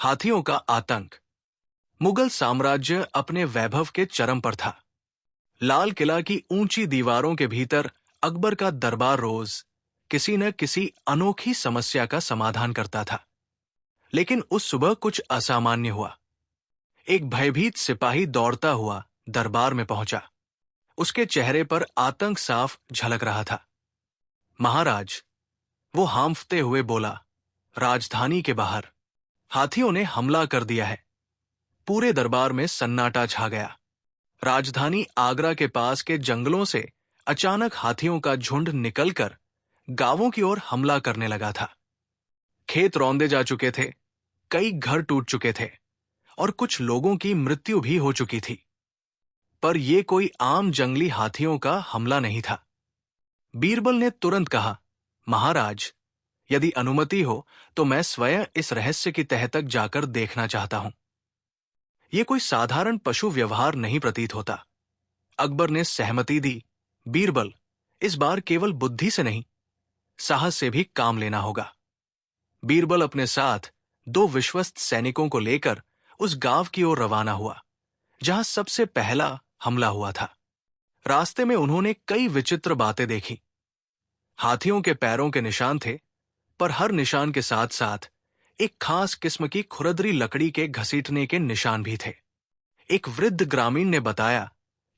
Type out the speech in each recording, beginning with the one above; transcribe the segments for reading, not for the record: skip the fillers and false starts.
हाथियों का आतंक। मुगल साम्राज्य अपने वैभव के चरम पर था। लाल किला की ऊंची दीवारों के भीतर अकबर का दरबार रोज किसी न किसी अनोखी समस्या का समाधान करता था। लेकिन उस सुबह कुछ असामान्य हुआ। एक भयभीत सिपाही दौड़ता हुआ दरबार में पहुंचा। उसके चेहरे पर आतंक साफ झलक रहा था। महाराज, वो हांफते हुए बोला, राजधानी के बाहर हाथियों ने हमला कर दिया है। पूरे दरबार में सन्नाटा छा गया। राजधानी आगरा के पास के जंगलों से अचानक हाथियों का झुंड निकलकर गांवों की ओर हमला करने लगा था। खेत रौंदे जा चुके थे, कई घर टूट चुके थे और कुछ लोगों की मृत्यु भी हो चुकी थी। पर यह कोई आम जंगली हाथियों का हमला नहीं था। बीरबल ने तुरंत कहा, महाराज, यदि अनुमति हो तो मैं स्वयं इस रहस्य की तह तक जाकर देखना चाहता हूं। यह कोई साधारण पशु व्यवहार नहीं प्रतीत होता। अकबर ने सहमति दी। बीरबल, इस बार केवल बुद्धि से नहीं, साहस से भी काम लेना होगा। बीरबल अपने साथ 2 विश्वस्त सैनिकों को लेकर उस गांव की ओर रवाना हुआ जहां सबसे पहला हमला हुआ था। रास्ते में उन्होंने कई विचित्र बातें देखी। हाथियों के पैरों के निशान थे, पर हर निशान के साथ साथ एक खास किस्म की खुरदरी लकड़ी के घसीटने के निशान भी थे। एक वृद्ध ग्रामीण ने बताया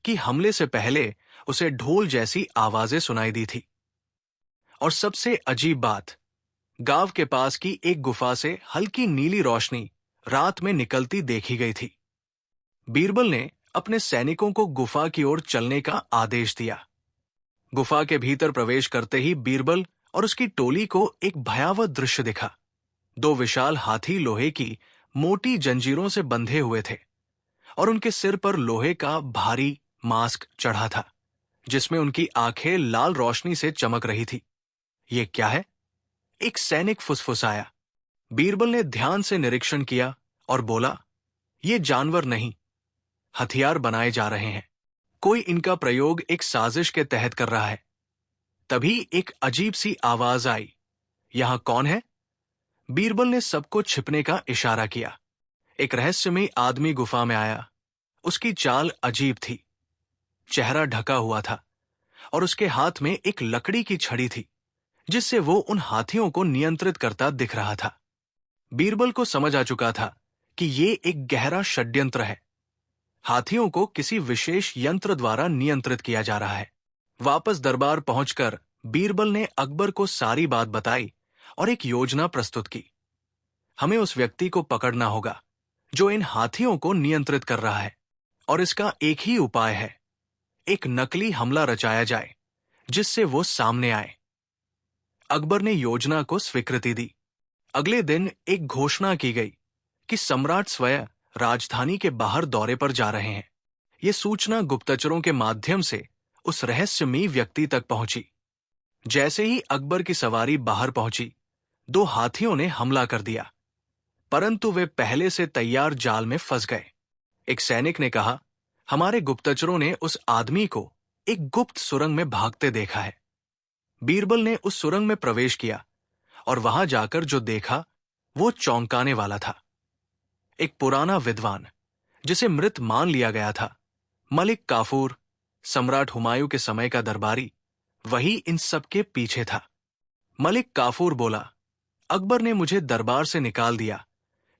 कि हमले से पहले उसे ढोल जैसी आवाजें सुनाई दी थी। और सबसे अजीब बात, गांव के पास की एक गुफा से हल्की नीली रोशनी रात में निकलती देखी गई थी। बीरबल ने अपने सैनिकों को गुफा की ओर चलने का आदेश दिया। गुफा के भीतर प्रवेश करते ही बीरबल और उसकी टोली को एक भयावह दृश्य दिखा। 2 विशाल हाथी लोहे की मोटी जंजीरों से बंधे हुए थे और उनके सिर पर लोहे का भारी मास्क चढ़ा था, जिसमें उनकी आंखें लाल रोशनी से चमक रही थी। ये क्या है? एक सैनिक फुसफुसाया। बीरबल ने ध्यान से निरीक्षण किया और बोला, ये जानवर नहीं, हथियार बनाए जा रहे हैं। कोई इनका प्रयोग एक साजिश के तहत कर रहा है। तभी एक अजीब सी आवाज आई, यहां कौन है? बीरबल ने सबको छिपने का इशारा किया। एक रहस्यमयी आदमी गुफा में आया। उसकी चाल अजीब थी। चेहरा ढका हुआ था और उसके हाथ में एक लकड़ी की छड़ी थी, जिससे वो उन हाथियों को नियंत्रित करता दिख रहा था। बीरबल को समझ आ चुका था कि ये एक गहरा षड्यंत्र है। हाथियों को किसी विशेष यंत्र द्वारा नियंत्रित किया जा रहा है। वापस दरबार पहुंचकर बीरबल ने अकबर को सारी बात बताई और एक योजना प्रस्तुत की। हमें उस व्यक्ति को पकड़ना होगा जो इन हाथियों को नियंत्रित कर रहा है, और इसका एक ही उपाय है, एक नकली हमला रचाया जाए जिससे वो सामने आए। अकबर ने योजना को स्वीकृति दी। अगले दिन एक घोषणा की गई कि सम्राट स्वयं राजधानी के बाहर दौरे पर जा रहे हैं। ये सूचना गुप्तचरों के माध्यम से उस रहस्यमयी व्यक्ति तक पहुंची। जैसे ही अकबर की सवारी बाहर पहुंची, 2 हाथियों ने हमला कर दिया, परंतु वे पहले से तैयार जाल में फंस गए। एक सैनिक ने कहा, हमारे गुप्तचरों ने उस आदमी को एक गुप्त सुरंग में भागते देखा है। बीरबल ने उस सुरंग में प्रवेश किया और वहां जाकर जो देखा वो चौंकाने वाला था। एक पुराना विद्वान, जिसे मृत मान लिया गया था, मलिक काफूर, सम्राट हुमायूं के समय का दरबारी, वही इन सब के पीछे था। मलिक काफूर बोला, अकबर ने मुझे दरबार से निकाल दिया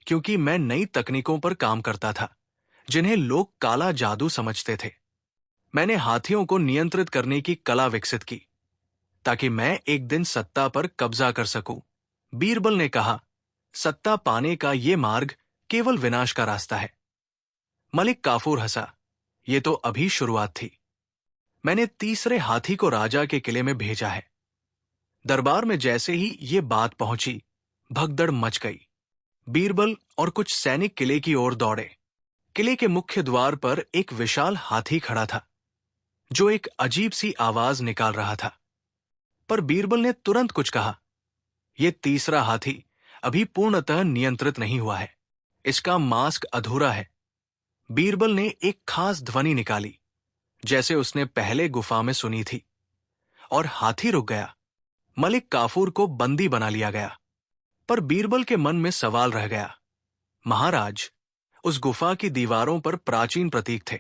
क्योंकि मैं नई तकनीकों पर काम करता था जिन्हें लोग काला जादू समझते थे। मैंने हाथियों को नियंत्रित करने की कला विकसित की ताकि मैं एक दिन सत्ता पर कब्जा कर सकूं। बीरबल ने कहा, सत्ता पाने का ये मार्ग केवल विनाश का रास्ता है। मलिक काफूर हंसा, ये तो अभी शुरुआत थी। मैंने तीसरे हाथी को राजा के किले में भेजा है। दरबार में जैसे ही ये बात पहुंची, भगदड़ मच गई। बीरबल और कुछ सैनिक किले की ओर दौड़े। किले के मुख्य द्वार पर एक विशाल हाथी खड़ा था, जो एक अजीब सी आवाज निकाल रहा था। पर बीरबल ने तुरंत कुछ कहा, यह तीसरा हाथी अभी पूर्णतः नियंत्रित नहीं हुआ है, इसका मास्क अधूरा है। बीरबल ने एक खास ध्वनि निकाली, जैसे उसने पहले गुफा में सुनी थी, और हाथी रुक गया। मलिक काफूर को बंदी बना लिया गया। पर बीरबल के मन में सवाल रह गया, महाराज, उस गुफा की दीवारों पर प्राचीन प्रतीक थे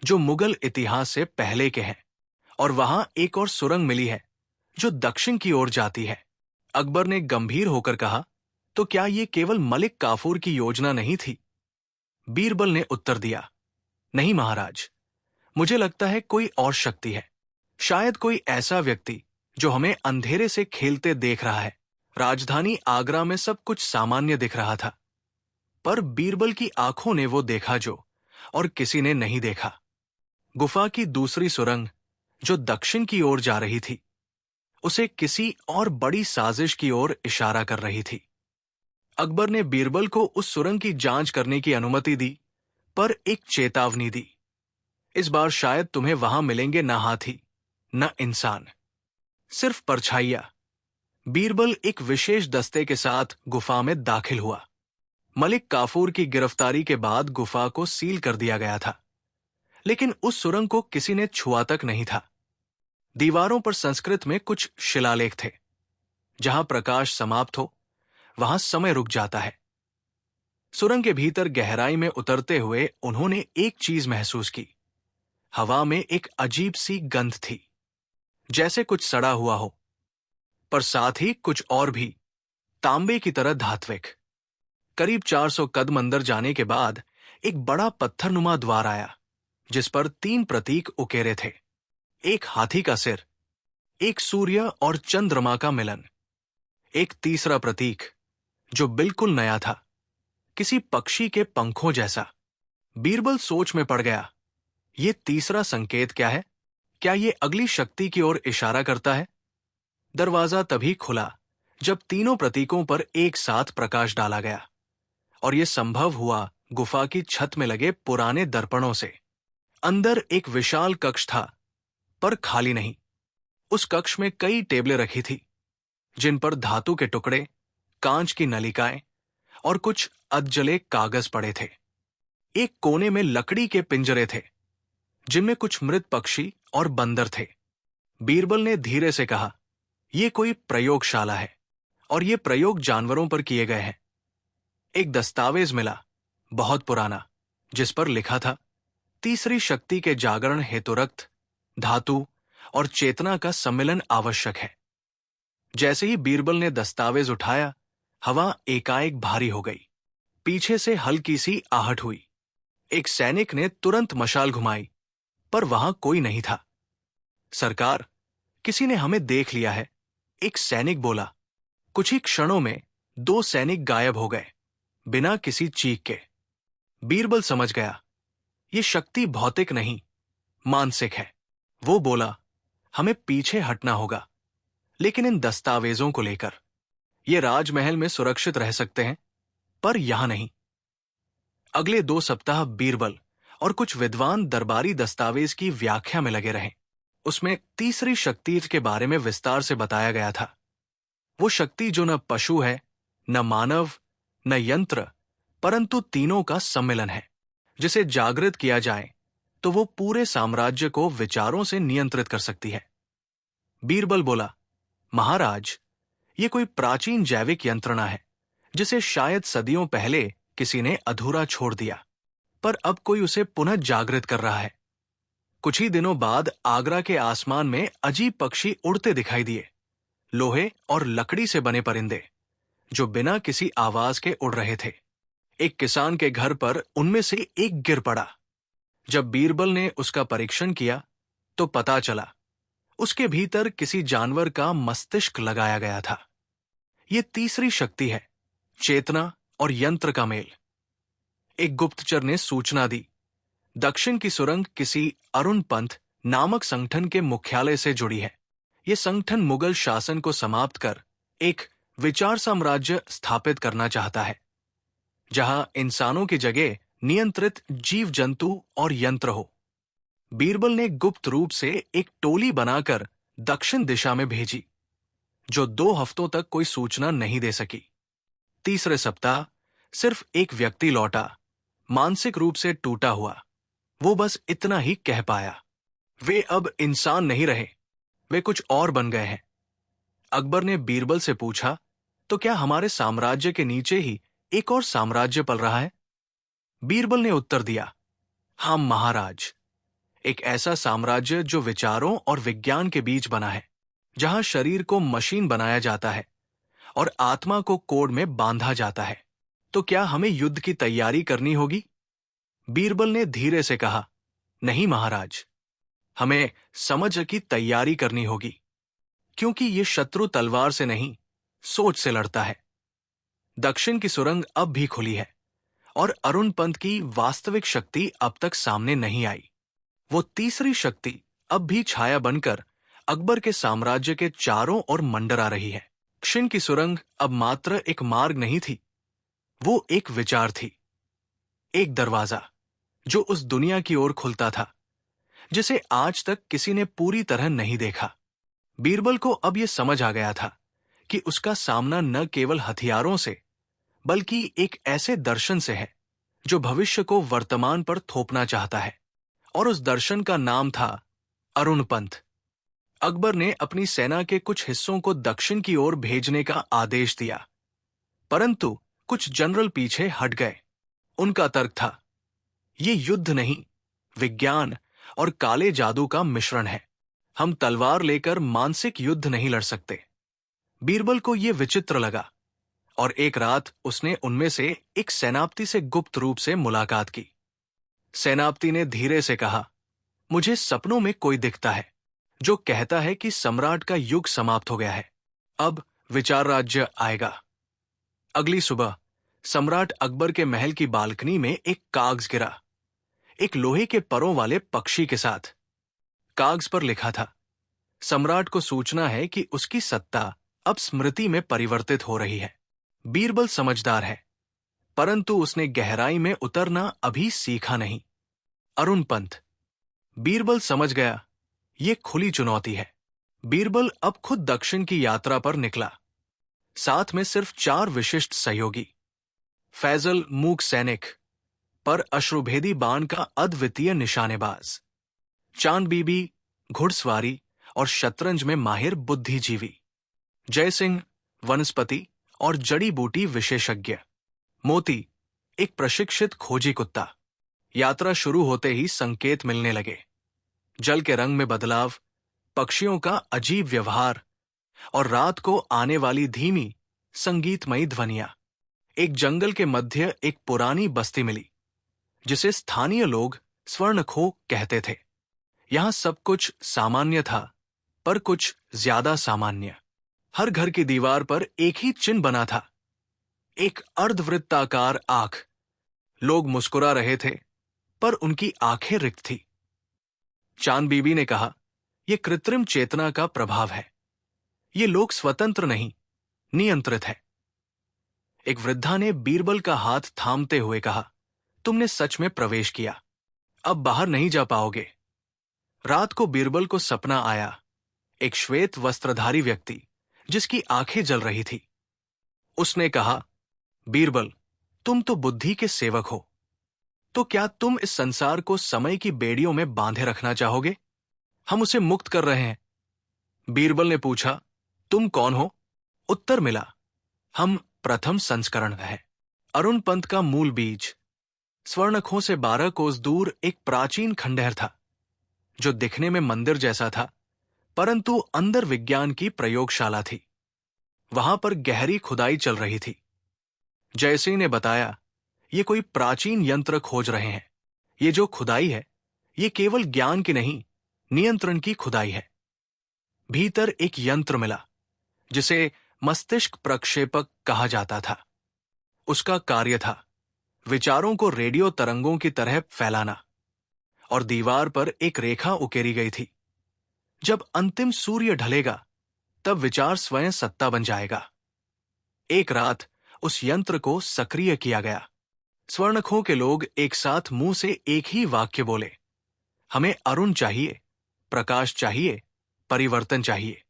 जो मुगल इतिहास से पहले के हैं, और वहां एक और सुरंग मिली है जो दक्षिण की ओर जाती है। अकबर ने गंभीर होकर कहा, तो क्या ये केवल मलिक काफूर की योजना नहीं थी? बीरबल ने उत्तर दिया, नहीं महाराज, मुझे लगता है कोई और शक्ति है। शायद कोई ऐसा व्यक्ति जो हमें अंधेरे से खेलते देख रहा है। राजधानी आगरा में सब कुछ सामान्य दिख रहा था, पर बीरबल की आंखों ने वो देखा जो और किसी ने नहीं देखा। गुफा की दूसरी सुरंग जो दक्षिण की ओर जा रही थी, उसे किसी और बड़ी साजिश की ओर इशारा कर रही थी। अकबर ने बीरबल को उस सुरंग की जांच करने की अनुमति दी, पर एक चेतावनी दी, इस बार शायद तुम्हें वहां मिलेंगे न हाथी न इंसान, सिर्फ परछाइयां। बीरबल एक विशेष दस्ते के साथ गुफा में दाखिल हुआ। मलिक काफूर की गिरफ्तारी के बाद गुफा को सील कर दिया गया था, लेकिन उस सुरंग को किसी ने छुआ तक नहीं था। दीवारों पर संस्कृत में कुछ शिलालेख थे। जहां प्रकाश समाप्त हो, वहां समय रुक जाता है। सुरंग के भीतर गहराई में उतरते हुए उन्होंने एक चीज महसूस की। हवा में एक अजीब सी गंध थी, जैसे कुछ सड़ा हुआ हो, पर साथ ही कुछ और भी, तांबे की तरह धात्विक। करीब 400 कदम अंदर जाने के बाद एक बड़ा पत्थरनुमा द्वार आया, जिस पर 3 प्रतीक उकेरे थे। एक हाथी का सिर, एक सूर्य और चंद्रमा का मिलन, एक तीसरा प्रतीक जो बिल्कुल नया था, किसी पक्षी के पंखों जैसा। बीरबल सोच में पड़ गया, ये तीसरा संकेत क्या है? क्या ये अगली शक्ति की ओर इशारा करता है? दरवाजा तभी खुला जब तीनों प्रतीकों पर एक साथ प्रकाश डाला गया, और यह संभव हुआ गुफा की छत में लगे पुराने दर्पणों से। अंदर एक विशाल कक्ष था, पर खाली नहीं। उस कक्ष में कई टेबलें रखी थी, जिन पर धातु के टुकड़े, कांच की नलिकाएं और कुछ अधजले कागज पड़े थे। एक कोने में लकड़ी के पिंजरे थे, जिनमें कुछ मृत पक्षी और बंदर थे। बीरबल ने धीरे से कहा, यह कोई प्रयोगशाला है, और ये प्रयोग जानवरों पर किए गए हैं। एक दस्तावेज मिला, बहुत पुराना, जिस पर लिखा था, तीसरी शक्ति के जागरण हेतु रक्त, धातु और चेतना का सम्मिलन आवश्यक है। जैसे ही बीरबल ने दस्तावेज उठाया, हवा एकाएक भारी हो गई। पीछे से हल्की सी आहट हुई। एक सैनिक ने तुरंत मशाल घुमाई, पर वहां कोई नहीं था। सरकार, किसी ने हमें देख लिया है, एक सैनिक बोला। कुछ ही क्षणों में 2 सैनिक गायब हो गए, बिना किसी चीख के। बीरबल समझ गया, ये शक्ति भौतिक नहीं, मानसिक है। वो बोला, हमें पीछे हटना होगा, लेकिन इन दस्तावेजों को लेकर। ये राजमहल में सुरक्षित रह सकते हैं, पर यहां नहीं। अगले 2 सप्ताह बीरबल और कुछ विद्वान दरबारी दस्तावेज की व्याख्या में लगे रहे। उसमें तीसरी शक्ति के बारे में विस्तार से बताया गया था। वो शक्ति जो न पशु है, न मानव, न यंत्र, परंतु तीनों का सम्मिलन है। जिसे जागृत किया जाए तो वो पूरे साम्राज्य को विचारों से नियंत्रित कर सकती है। बीरबल बोला, महाराज, ये कोई प्राचीन जैविक यंत्रणा है, जिसे शायद सदियों पहले किसी ने अधूरा छोड़ दिया, पर अब कोई उसे पुनः जागृत कर रहा है। कुछ ही दिनों बाद आगरा के आसमान में अजीब पक्षी उड़ते दिखाई दिए, लोहे और लकड़ी से बने परिंदे, जो बिना किसी आवाज के उड़ रहे थे। एक किसान के घर पर उनमें से एक गिर पड़ा। जब बीरबल ने उसका परीक्षण किया, तो पता चला उसके भीतर किसी जानवर का मस्तिष्क लगाया गया था। ये तीसरी शक्ति है, चेतना और यंत्र का मेल। एक गुप्तचर ने सूचना दी, दक्षिण की सुरंग किसी अरुण पंथ नामक संगठन के मुख्यालय से जुड़ी है। यह संगठन मुगल शासन को समाप्त कर एक विचार साम्राज्य स्थापित करना चाहता है, जहां इंसानों की जगह नियंत्रित जीव जंतु और यंत्र हो। बीरबल ने गुप्त रूप से एक टोली बनाकर दक्षिण दिशा में भेजी, जो 2 हफ्तों तक कोई सूचना नहीं दे सकी। तीसरे सप्ताह सिर्फ एक व्यक्ति लौटा, मानसिक रूप से टूटा हुआ। वो बस इतना ही कह पाया, वे अब इंसान नहीं रहे, वे कुछ और बन गए हैं। अकबर ने बीरबल से पूछा, तो क्या हमारे साम्राज्य के नीचे ही एक और साम्राज्य पल रहा है? बीरबल ने उत्तर दिया, हाँ महाराज, एक ऐसा साम्राज्य जो विचारों और विज्ञान के बीच बना है, जहां शरीर को मशीन बनाया जाता है और आत्मा को कोड में बांधा जाता है। तो क्या हमें युद्ध की तैयारी करनी होगी? बीरबल ने धीरे से कहा, नहीं महाराज, हमें समझ की तैयारी करनी होगी, क्योंकि ये शत्रु तलवार से नहीं, सोच से लड़ता है। दक्षिण की सुरंग अब भी खुली है और अरुण पंत की वास्तविक शक्ति अब तक सामने नहीं आई। वो तीसरी शक्ति अब भी छाया बनकर अकबर के साम्राज्य के चारों ओर मंडरा रही है। दक्षिण की सुरंग अब मात्र एक मार्ग नहीं थी, वो एक विचार थी, एक दरवाजा जो उस दुनिया की ओर खुलता था जिसे आज तक किसी ने पूरी तरह नहीं देखा। बीरबल को अब यह समझ आ गया था कि उसका सामना न केवल हथियारों से, बल्कि एक ऐसे दर्शन से है जो भविष्य को वर्तमान पर थोपना चाहता है, और उस दर्शन का नाम था अरुण पंत। अकबर ने अपनी सेना के कुछ हिस्सों को दक्षिण की ओर भेजने का आदेश दिया, परंतु कुछ जनरल पीछे हट गए। उनका तर्क था, ये युद्ध नहीं, विज्ञान और काले जादू का मिश्रण है। हम तलवार लेकर मानसिक युद्ध नहीं लड़ सकते। बीरबल को यह विचित्र लगा और एक रात उसने उनमें से एक सेनापति से गुप्त रूप से मुलाकात की। सेनापति ने धीरे से कहा, मुझे सपनों में कोई दिखता है जो कहता है कि सम्राट का युग समाप्त हो गया है, अब विचार राज्य आएगा। अगली सुबह सम्राट अकबर के महल की बालकनी में एक कागज गिरा, एक लोहे के परों वाले पक्षी के साथ। कागज पर लिखा था, सम्राट को सूचना है कि उसकी सत्ता अब स्मृति में परिवर्तित हो रही है। बीरबल समझदार है, परंतु उसने गहराई में उतरना अभी सीखा नहीं। अरुण पंत। बीरबल समझ गया, ये खुली चुनौती है। बीरबल अब खुद दक्षिण की यात्रा पर निकला, साथ में सिर्फ 4 विशिष्ट सहयोगी। फैजल मूक सैनिक, पर अश्रुभेदी बाण का अद्वितीय निशानेबाज। चांद बीबी घुड़सवारी और शतरंज में माहिर बुद्धिजीवी। जय सिंह वनस्पति और जड़ी बूटी विशेषज्ञ। मोती एक प्रशिक्षित खोजी कुत्ता। यात्रा शुरू होते ही संकेत मिलने लगे, जल के रंग में बदलाव, पक्षियों का अजीब व्यवहार और रात को आने वाली धीमी संगीतमयी ध्वनियां। एक जंगल के मध्य एक पुरानी बस्ती मिली जिसे स्थानीय लोग स्वर्णखो कहते थे। यहां सब कुछ सामान्य था, पर कुछ ज्यादा सामान्य। हर घर की दीवार पर एक ही चिन्ह बना था, एक अर्धवृत्ताकार आंख। लोग मुस्कुरा रहे थे, पर उनकी आंखें रिक्त थी। चांद बीबी ने कहा, यह कृत्रिम चेतना का प्रभाव है, ये लोग स्वतंत्र नहीं, नियंत्रित है। एक वृद्धा ने बीरबल का हाथ थामते हुए कहा, तुमने सच में प्रवेश किया, अब बाहर नहीं जा पाओगे। रात को बीरबल को सपना आया, एक श्वेत वस्त्रधारी व्यक्ति जिसकी आंखें जल रही थी। उसने कहा, बीरबल, तुम तो बुद्धि के सेवक हो, तो क्या तुम इस संसार को समय की बेड़ियों में बांधे रखना चाहोगे? हम उसे मुक्त कर रहे हैं। बीरबल ने पूछा, तुम कौन हो? उत्तर मिला, हम प्रथम संस्करण हैं। अरुण पंत का मूल बीज। स्वर्णखों से 12 कोस दूर एक प्राचीन खंडहर था, जो दिखने में मंदिर जैसा था, परंतु अंदर विज्ञान की प्रयोगशाला थी। वहां पर गहरी खुदाई चल रही थी। जयसिंह ने बताया, ये कोई प्राचीन यंत्र खोज रहे हैं। ये जो खुदाई है, ये केवल ज्ञान की नहीं, नियंत्रण की खुदाई है। भीतर एक यंत्र मिला जिसे मस्तिष्क प्रक्षेपक कहा जाता था। उसका कार्य था विचारों को रेडियो तरंगों की तरह फैलाना, और दीवार पर एक रेखा उकेरी गई थी। जब अंतिम सूर्य ढलेगा, तब विचार स्वयं सत्ता बन जाएगा। एक रात उस यंत्र को सक्रिय किया गया। स्वर्णखों के लोग एक साथ मुंह से एक ही वाक्य बोले, हमें अरुण चाहिए, प्रकाश चाहिए, परिवर्तन चाहिए।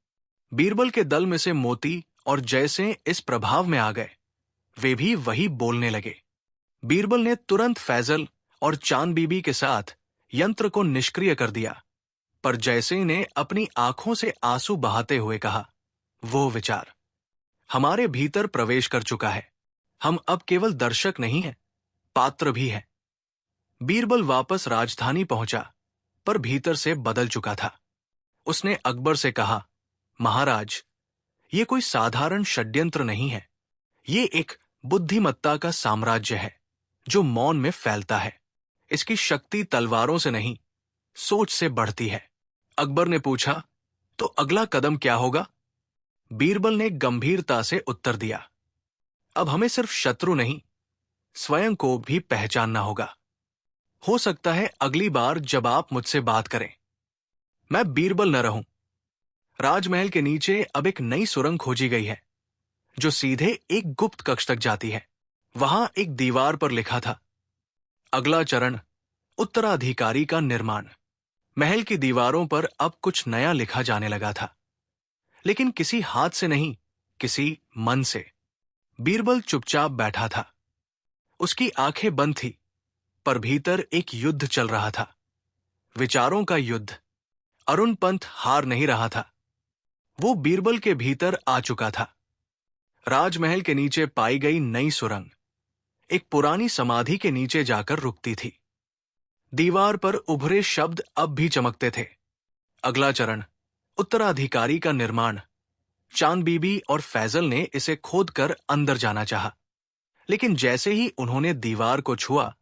बीरबल के दल में से मोती और जयसिंह इस प्रभाव में आ गए। वे भी वही बोलने लगे। बीरबल ने तुरंत फैजल और चांद बीबी के साथ यंत्र को निष्क्रिय कर दिया, पर जयसिंह ने अपनी आंखों से आंसू बहाते हुए कहा, वो विचार हमारे भीतर प्रवेश कर चुका है, हम अब केवल दर्शक नहीं हैं, पात्र भी हैं। बीरबल वापस राजधानी पहुंचा, पर भीतर से बदल चुका था। उसने अकबर से कहा, महाराज, ये कोई साधारण षड्यंत्र नहीं है। ये एक बुद्धिमत्ता का साम्राज्य है जो मौन में फैलता है। इसकी शक्ति तलवारों से नहीं, सोच से बढ़ती है। अकबर ने पूछा, तो अगला कदम क्या होगा? बीरबल ने गंभीरता से उत्तर दिया, अब हमें सिर्फ शत्रु नहीं, स्वयं को भी पहचानना होगा। हो सकता है अगली बार जब आप मुझसे बात करें, मैं बीरबल न रहूं। राजमहल के नीचे अब एक नई सुरंग खोजी गई है जो सीधे एक गुप्त कक्ष तक जाती है। वहां एक दीवार पर लिखा था, अगला चरण, उत्तराधिकारी का निर्माण। महल की दीवारों पर अब कुछ नया लिखा जाने लगा था, लेकिन किसी हाथ से नहीं, किसी मन से। बीरबल चुपचाप बैठा था। उसकी आंखें बंद थी, पर भीतर एक युद्ध चल रहा था, विचारों का युद्ध। अरुण पंत हार नहीं रहा था। वो बीरबल के भीतर आ चुका था। राजमहल के नीचे पाई गई नई सुरंग एक पुरानी समाधि के नीचे जाकर रुकती थी। दीवार पर उभरे शब्द अब भी चमकते थे, अगला चरण, उत्तराधिकारी का निर्माण। चांद बीबी और फैजल ने इसे खोदकर अंदर जाना चाहा, लेकिन जैसे ही उन्होंने दीवार को छुआ,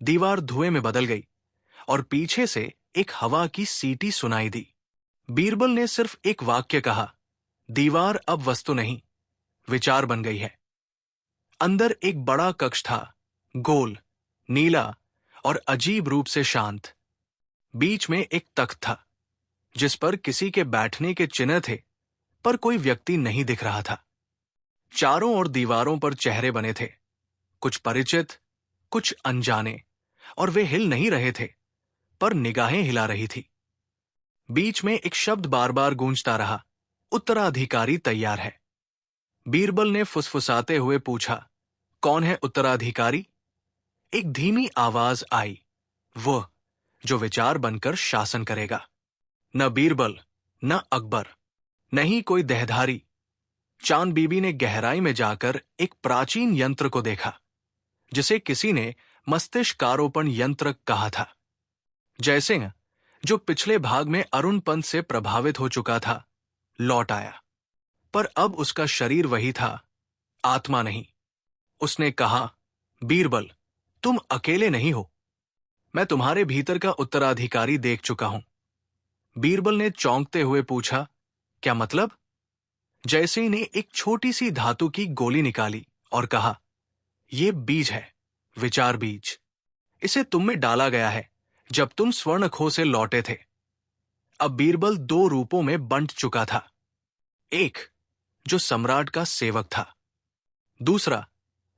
दीवार धुएं में बदल गई और पीछे से एक हवा की सीटी सुनाई दी। बीरबल ने सिर्फ एक वाक्य कहा, दीवार अब वस्तु नहीं, विचार बन गई है। अंदर एक बड़ा कक्ष था, गोल, नीला और अजीब रूप से शांत। बीच में एक तख्त था जिस पर किसी के बैठने के चिन्ह थे, पर कोई व्यक्ति नहीं दिख रहा था। चारों ओर दीवारों पर चेहरे बने थे, कुछ परिचित, कुछ अनजाने, और वे हिल नहीं रहे थे, पर निगाहें हिला रही थी। बीच में एक शब्द बार बार गूंजता रहा, उत्तराधिकारी तैयार है। बीरबल ने फुसफुसाते हुए पूछा, कौन है उत्तराधिकारी? एक धीमी आवाज आई, वह जो विचार बनकर शासन करेगा। न बीरबल, न अकबर, न ही कोई देहधारी। चांद बीबी ने गहराई में जाकर एक प्राचीन यंत्र को देखा, जिसे किसी ने मस्तिष्कारोपण यंत्र कहा था। जयसिंह, जो पिछले भाग में अरुण पंत से प्रभावित हो चुका था, लौट आया, पर अब उसका शरीर वही था, आत्मा नहीं। उसने कहा, बीरबल, तुम अकेले नहीं हो। मैं तुम्हारे भीतर का उत्तराधिकारी देख चुका हूं। बीरबल ने चौंकते हुए पूछा, क्या मतलब? जयसिंह ने एक छोटी सी धातु की गोली निकाली और कहा, यह बीज है, विचार बीज। इसे तुम में डाला गया है जब तुम स्वर्णखो से लौटे थे। अब बीरबल दो रूपों में बंट चुका था, एक जो सम्राट का सेवक था, दूसरा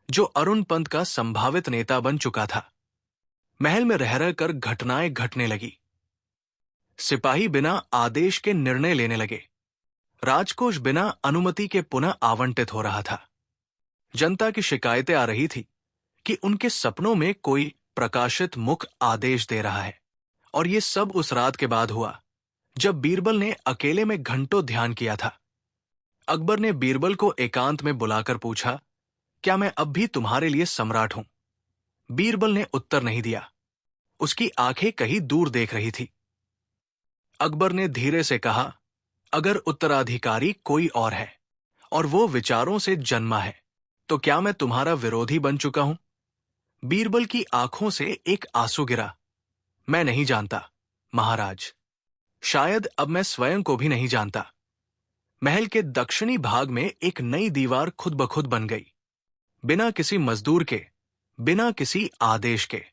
जो अरुण पंत का संभावित नेता बन चुका था। महल में रह रहकर घटनाएं घटने लगी। सिपाही बिना आदेश के निर्णय लेने लगे। राजकोष बिना अनुमति के पुनः आवंटित हो रहा था। जनता की शिकायतें आ रही थी कि उनके सपनों में कोई प्रकाशित मुख आदेश दे रहा है। और ये सब उस रात के बाद हुआ जब बीरबल ने अकेले में घंटों ध्यान किया था। अकबर ने बीरबल को एकांत में बुलाकर पूछा, क्या मैं अब भी तुम्हारे लिए सम्राट हूं? बीरबल ने उत्तर नहीं दिया। उसकी आंखें कहीं दूर देख रही थी। अकबर ने धीरे से कहा, अगर उत्तराधिकारी कोई और है और वो विचारों से जन्मा है, तो क्या मैं तुम्हारा विरोधी बन चुका हूं? बीरबल की आंखों से एक आंसू गिरा। मैं नहीं जानता, महाराज। शायद अब मैं स्वयं को भी नहीं जानता। महल के दक्षिणी भाग में एक नई दीवार खुद ब खुद बन गई, बिना किसी मजदूर के, बिना किसी आदेश के।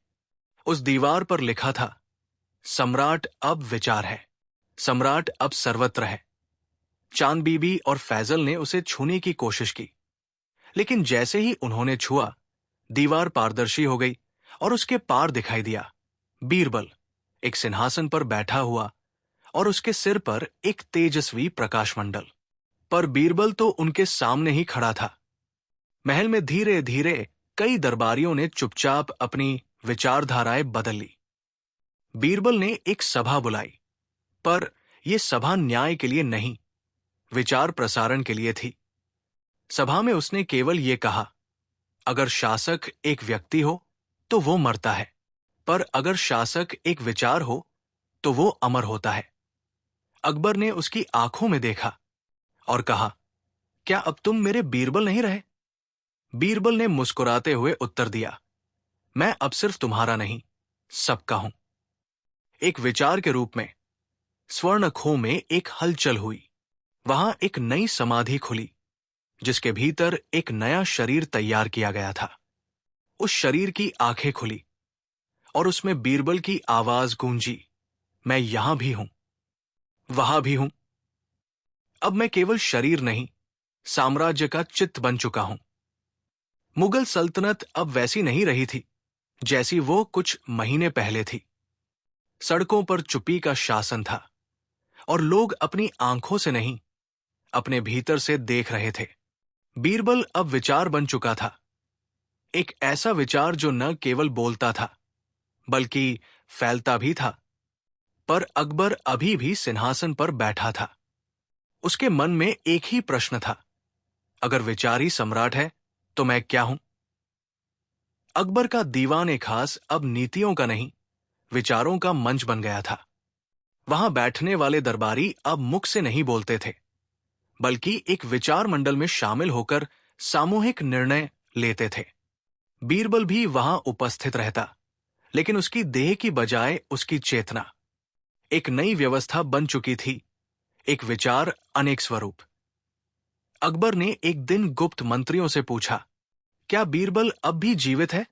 उस दीवार पर लिखा था, सम्राट अब विचार है, सम्राट अब सर्वत्र है। चांद बीबी और फैजल ने उसे छूने की कोशिश की, लेकिन जैसे ही उन्होंने छुआ, दीवार पारदर्शी हो गई और उसके पार दिखाई दिया बीरबल, एक सिंहासन पर बैठा हुआ, और उसके सिर पर एक तेजस्वी प्रकाशमंडल। पर बीरबल तो उनके सामने ही खड़ा था। महल में धीरे धीरे कई दरबारियों ने चुपचाप अपनी विचारधाराएं बदल ली। बीरबल ने एक सभा बुलाई, पर यह सभा न्याय के लिए नहीं, विचार प्रसारण के लिए थी। सभा में उसने केवल ये कहा, अगर शासक एक व्यक्ति हो तो वो मरता है, पर अगर शासक एक विचार हो तो वो अमर होता है। अकबर ने उसकी आंखों में देखा और कहा, क्या अब तुम मेरे बीरबल नहीं रहे? बीरबल ने मुस्कुराते हुए उत्तर दिया, मैं अब सिर्फ तुम्हारा नहीं, सबका हूं। एक विचार के रूप में स्वर्णखों में एक हलचल हुई। वहां एक नई समाधि खुली, जिसके भीतर एक नया शरीर तैयार किया गया था। उस शरीर की आंखें खुली और उसमें बीरबल की आवाज गूंजी, मैं यहां भी हूं, वहां भी हूं। अब मैं केवल शरीर नहीं, साम्राज्य का चित्त बन चुका हूं। मुगल सल्तनत अब वैसी नहीं रही थी जैसी वो कुछ महीने पहले थी। सड़कों पर चुप्पी का शासन था और लोग अपनी आंखों से नहीं, अपने भीतर से देख रहे थे। बीरबल अब विचार बन चुका था, एक ऐसा विचार जो न केवल बोलता था बल्कि फैलता भी था। पर अकबर अभी भी सिंहासन पर बैठा था। उसके मन में एक ही प्रश्न था, अगर विचार ही सम्राट है तो मैं क्या हूं? अकबर का दीवान खास अब नीतियों का नहीं, विचारों का मंच बन गया था। वहां बैठने वाले दरबारी अब मुख से नहीं बोलते थे, बल्कि एक विचार मंडल में शामिल होकर सामूहिक निर्णय लेते थे। बीरबल भी वहां उपस्थित रहता, लेकिन उसकी देह की बजाय उसकी चेतना। एक नई व्यवस्था बन चुकी थी, एक विचार अनेक स्वरूप। अकबर ने एक दिन गुप्त मंत्रियों से पूछा, क्या बीरबल अब भी जीवित है?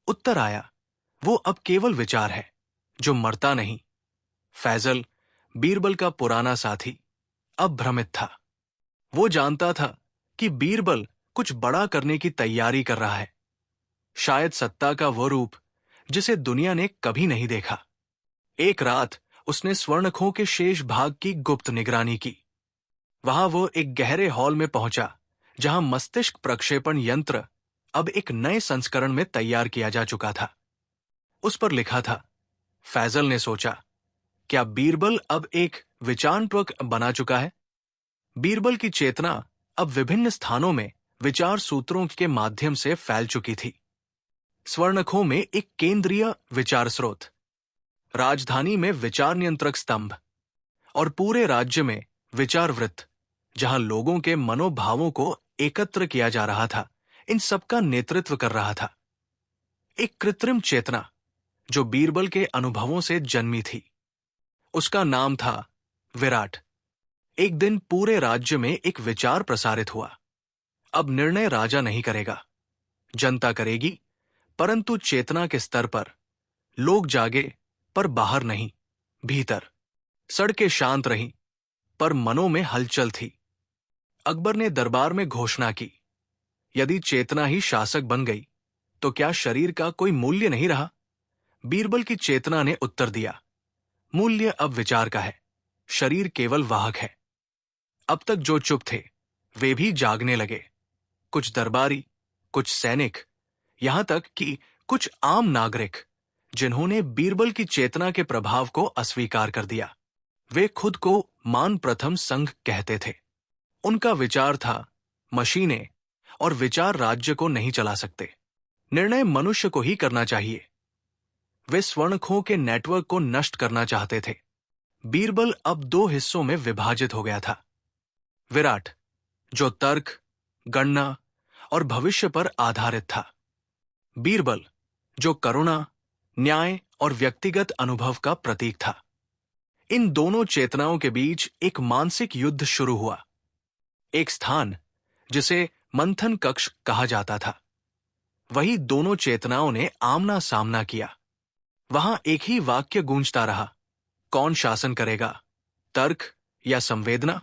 उत्तर आया, वो अब केवल विचार है जो मरता नहीं। फैजल, बीरबल का पुराना साथी, अब भ्रमित था। वो जानता था कि बीरबल कुछ बड़ा करने की तैयारी कर रहा है, शायद सत्ता का वो रूप जिसे दुनिया ने कभी नहीं देखा। एक रात उसने स्वर्णखों के शेष भाग की गुप्त निगरानी की। वहां वो एक गहरे हॉल में पहुंचा, जहां मस्तिष्क प्रक्षेपण यंत्र अब एक नए संस्करण में तैयार किया जा चुका था। उस पर लिखा था, फैजल ने सोचा, क्या बीरबल अब एक विचारत्मक बना चुका है? बीरबल की चेतना अब विभिन्न स्थानों में विचार सूत्रों के माध्यम से फैल चुकी थी। स्वर्णखों में एक केंद्रीय विचार स्रोत, राजधानी में विचार नियंत्रक स्तंभ और पूरे राज्य में विचार वृत्त, जहां लोगों के मनोभावों को एकत्र किया जा रहा था, इन सबका नेतृत्व कर रहा था। एक कृत्रिम चेतना जो बीरबल के अनुभवों से जन्मी थी। उसका नाम था विराट। एक दिन पूरे राज्य में एक विचार प्रसारित हुआ, अब निर्णय राजा नहीं करेगा, जनता करेगी, परंतु चेतना के स्तर पर। लोग जागे, पर बाहर नहीं, भीतर। सड़कें शांत रहीं, पर मनों में हलचल थी। अकबर ने दरबार में घोषणा की, यदि चेतना ही शासक बन गई तो क्या शरीर का कोई मूल्य नहीं रहा? बीरबल की चेतना ने उत्तर दिया, मूल्य अब विचार का है, शरीर केवल वाहक है। अब तक जो चुप थे वे भी जागने लगे, कुछ दरबारी, कुछ सैनिक, यहां तक कि कुछ आम नागरिक, जिन्होंने बीरबल की चेतना के प्रभाव को अस्वीकार कर दिया। वे खुद को मान प्रथम संघ कहते थे। उनका विचार था, मशीनें और विचार राज्य को नहीं चला सकते, निर्णय मनुष्य को ही करना चाहिए। वे स्वर्णखों के नेटवर्क को नष्ट करना चाहते थे। बीरबल अब दो हिस्सों में विभाजित हो गया था। विराट, जो तर्क, गणना और भविष्य पर आधारित था। बीरबल, जो करुणा, न्याय और व्यक्तिगत अनुभव का प्रतीक था। इन दोनों चेतनाओं के बीच एक मानसिक युद्ध शुरू हुआ। एक स्थान जिसे मंथन कक्ष कहा जाता था, वही दोनों चेतनाओं ने आमना सामना किया। वहां एक ही वाक्य गूंजता रहा, कौन शासन करेगा, तर्क या संवेदना?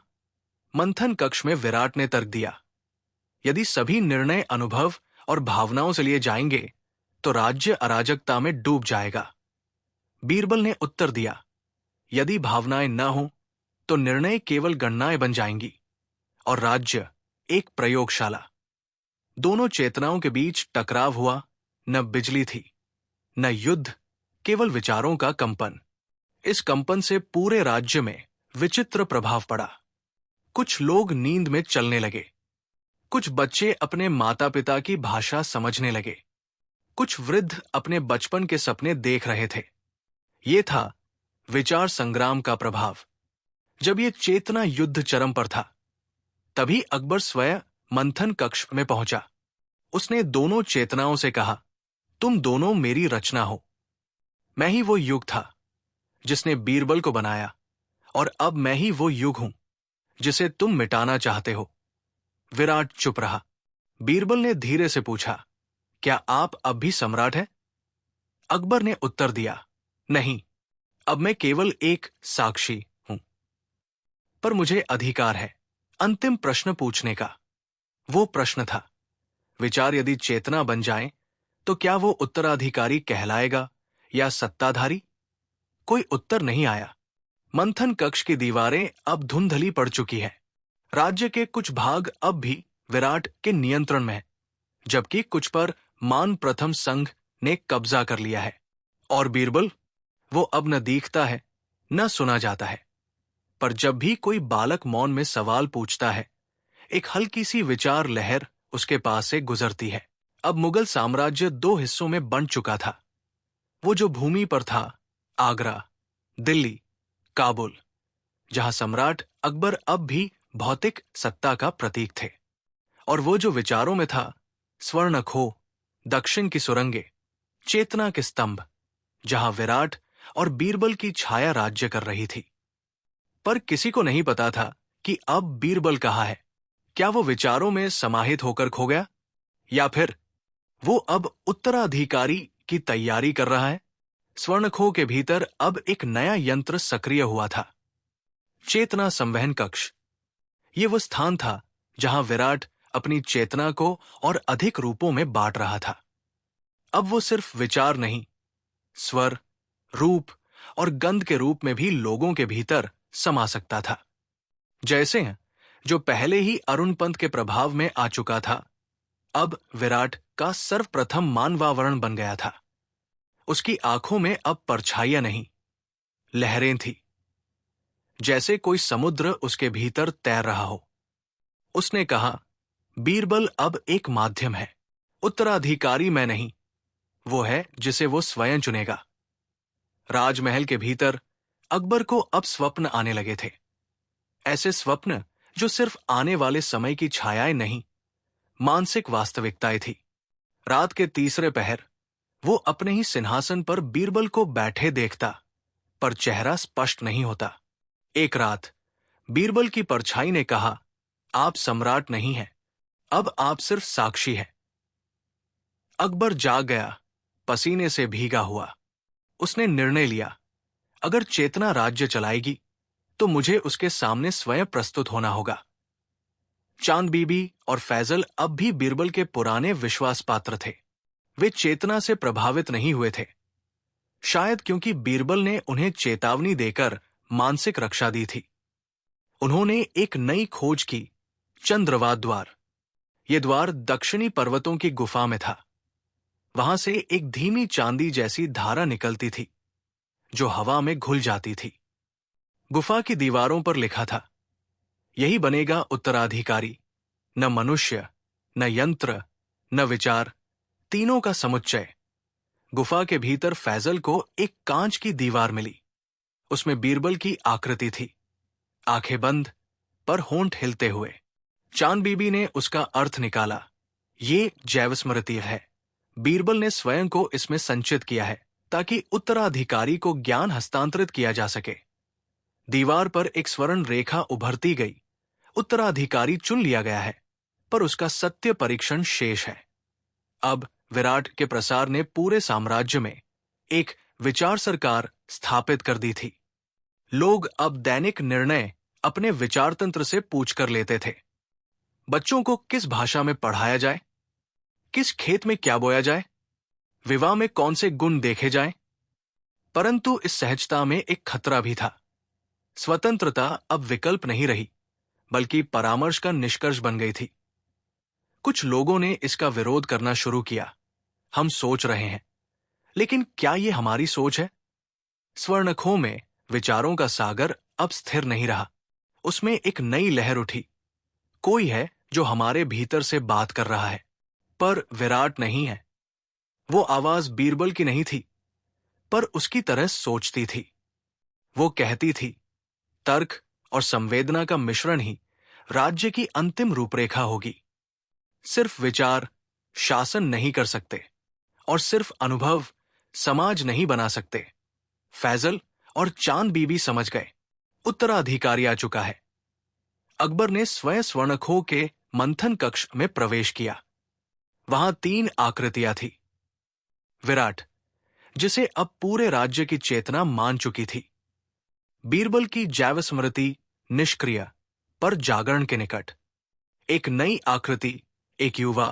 मंथन कक्ष में विराट ने तर्क दिया, यदि सभी निर्णय अनुभव और भावनाओं से लिए जाएंगे तो राज्य अराजकता में डूब जाएगा। बीरबल ने उत्तर दिया, यदि भावनाएं न हो तो निर्णय केवल गणनाएं बन जाएंगी और राज्य एक प्रयोगशाला। दोनों चेतनाओं के बीच टकराव हुआ, न बिजली थी, न युद्ध, केवल विचारों का कंपन। इस कंपन से पूरे राज्य में विचित्र प्रभाव पड़ा। कुछ लोग नींद में चलने लगे, कुछ बच्चे अपने माता पिता की भाषा समझने लगे। कुछ वृद्ध अपने बचपन के सपने देख रहे थे। ये था विचार संग्राम का प्रभाव। जब ये चेतना युद्ध चरम पर था, तभी अकबर स्वयं मंथन कक्ष में पहुंचा। उसने दोनों चेतनाओं से कहा, तुम दोनों मेरी रचना हो। मैं ही वो युग था जिसने बीरबल को बनाया, और अब मैं ही वो युग हूं जिसे तुम मिटाना चाहते हो। विराट चुप रहा। बीरबल ने धीरे से पूछा, क्या आप अब भी सम्राट हैं? अकबर ने उत्तर दिया, नहीं, अब मैं केवल एक साक्षी हूं। पर मुझे अधिकार है अंतिम प्रश्न पूछने का। वो प्रश्न था, विचार यदि चेतना बन जाए तो क्या वो उत्तराधिकारी कहलाएगा या सत्ताधारी? कोई उत्तर नहीं आया। मंथन कक्ष की दीवारें अब धुंधली पड़ चुकी हैं। राज्य के कुछ भाग अब भी विराट के नियंत्रण में हैं, जबकि कुछ पर मान प्रथम संघ ने कब्जा कर लिया है। और बीरबल, वो अब न दिखता है, न सुना जाता है। पर जब भी कोई बालक मौन में सवाल पूछता है, एक हल्की सी विचार लहर उसके पास से गुजरती है। अब मुगल साम्राज्य दो हिस्सों में बंट चुका था। वो जो भूमि पर था, आगरा, दिल्ली, काबुल, जहां सम्राट अकबर अब भी भौतिक सत्ता का प्रतीक थे। और वो जो विचारों में था, स्वर्णखो, दक्षिण की सुरंगें, चेतना के स्तंभ, जहां विराट और बीरबल की छाया राज्य कर रही थी। पर किसी को नहीं पता था कि अब बीरबल कहाँ है। क्या वो विचारों में समाहित होकर खो गया, या फिर वो अब उत्तराधिकारी की तैयारी कर रहा है? स्वर्णखो के भीतर अब एक नया यंत्र सक्रिय हुआ था, चेतना संवहन कक्ष। ये वो स्थान था जहां विराट अपनी चेतना को और अधिक रूपों में बांट रहा था। अब वो सिर्फ विचार नहीं, स्वर, रूप और गंध के रूप में भी लोगों के भीतर समा सकता था। जैसे जो पहले ही अरुण पंत के प्रभाव में आ चुका था, अब विराट का सर्वप्रथम मानवावरण बन गया था। उसकी आंखों में अब परछाइयां नहीं, लहरें थी, जैसे कोई समुद्र उसके भीतर तैर रहा हो। उसने कहा, बीरबल अब एक माध्यम है, उत्तराधिकारी मैं नहीं, वो है जिसे वो स्वयं चुनेगा। राजमहल के भीतर अकबर को अब स्वप्न आने लगे थे। ऐसे स्वप्न जो सिर्फ आने वाले समय की छायाएं नहीं, मानसिक वास्तविकताएं थी। रात के तीसरे पहर वो अपने ही सिंहासन पर बीरबल को बैठे देखता, पर चेहरा स्पष्ट नहीं होता। एक रात बीरबल की परछाई ने कहा, आप सम्राट नहीं हैं, अब आप सिर्फ साक्षी हैं। अकबर जाग गया, पसीने से भीगा हुआ। उसने निर्णय लिया, अगर चेतना राज्य चलाएगी तो मुझे उसके सामने स्वयं प्रस्तुत होना होगा। चांद बीबी और फैजल अब भी बीरबल के पुराने विश्वास पात्र थे। वे चेतना से प्रभावित नहीं हुए थे, शायद क्योंकि बीरबल ने उन्हें चेतावनी देकर मानसिक रक्षा दी थी। उन्होंने एक नई खोज की, चंद्रवात द्वार। यह द्वार दक्षिणी पर्वतों की गुफा में था। वहां से एक धीमी चांदी जैसी धारा निकलती थी, जो हवा में घुल जाती थी। गुफा की दीवारों पर लिखा था, यही बनेगा उत्तराधिकारी, न मनुष्य, न यंत्र, न विचार, तीनों का समुच्चय। गुफा के भीतर फैजल को एक कांच की दीवार मिली। उसमें बीरबल की आकृति थी, आंखें बंद पर होंठ हिलते हुए। चांद बीबी ने उसका अर्थ निकाला, ये जैवस्मृति है। बीरबल ने स्वयं को इसमें संचित किया है ताकि उत्तराधिकारी को ज्ञान हस्तांतरित किया जा सके। दीवार पर एक स्वर्ण रेखा उभरती गई। उत्तराधिकारी चुन लिया गया है, पर उसका सत्य परीक्षण शेष है। अब विराट के प्रसार ने पूरे साम्राज्य में एक विचार सरकार स्थापित कर दी थी। लोग अब दैनिक निर्णय अपने विचार तंत्र से पूछ कर लेते थे। बच्चों को किस भाषा में पढ़ाया जाए, किस खेत में क्या बोया जाए, विवाह में कौन से गुण देखे जाएं। परंतु इस सहजता में एक खतरा भी था। स्वतंत्रता अब विकल्प नहीं रही, बल्कि परामर्श का निष्कर्ष बन गई थी। कुछ लोगों ने इसका विरोध करना शुरू किया। हम सोच रहे हैं, लेकिन क्या यह हमारी सोच है? स्वर्णखों में विचारों का सागर अब स्थिर नहीं रहा। उसमें एक नई लहर उठी। कोई है जो हमारे भीतर से बात कर रहा है, पर विराट नहीं है। वो आवाज बीरबल की नहीं थी, पर उसकी तरह सोचती थी। वो कहती थी, तर्क और संवेदना का मिश्रण ही राज्य की अंतिम रूपरेखा होगी। सिर्फ विचार शासन नहीं कर सकते, और सिर्फ अनुभव समाज नहीं बना सकते। फैजल और चांद बीबी समझ गए, उत्तराधिकारी आ चुका है। अकबर ने स्वयं स्वर्णखोह के मंथन कक्ष में प्रवेश किया। वहां 3 आकृतियां थी। विराट, जिसे अब पूरे राज्य की चेतना मान चुकी थी। बीरबल की जैव स्मृति निष्क्रिय पर जागरण के निकट। एक नई आकृति, एक युवा,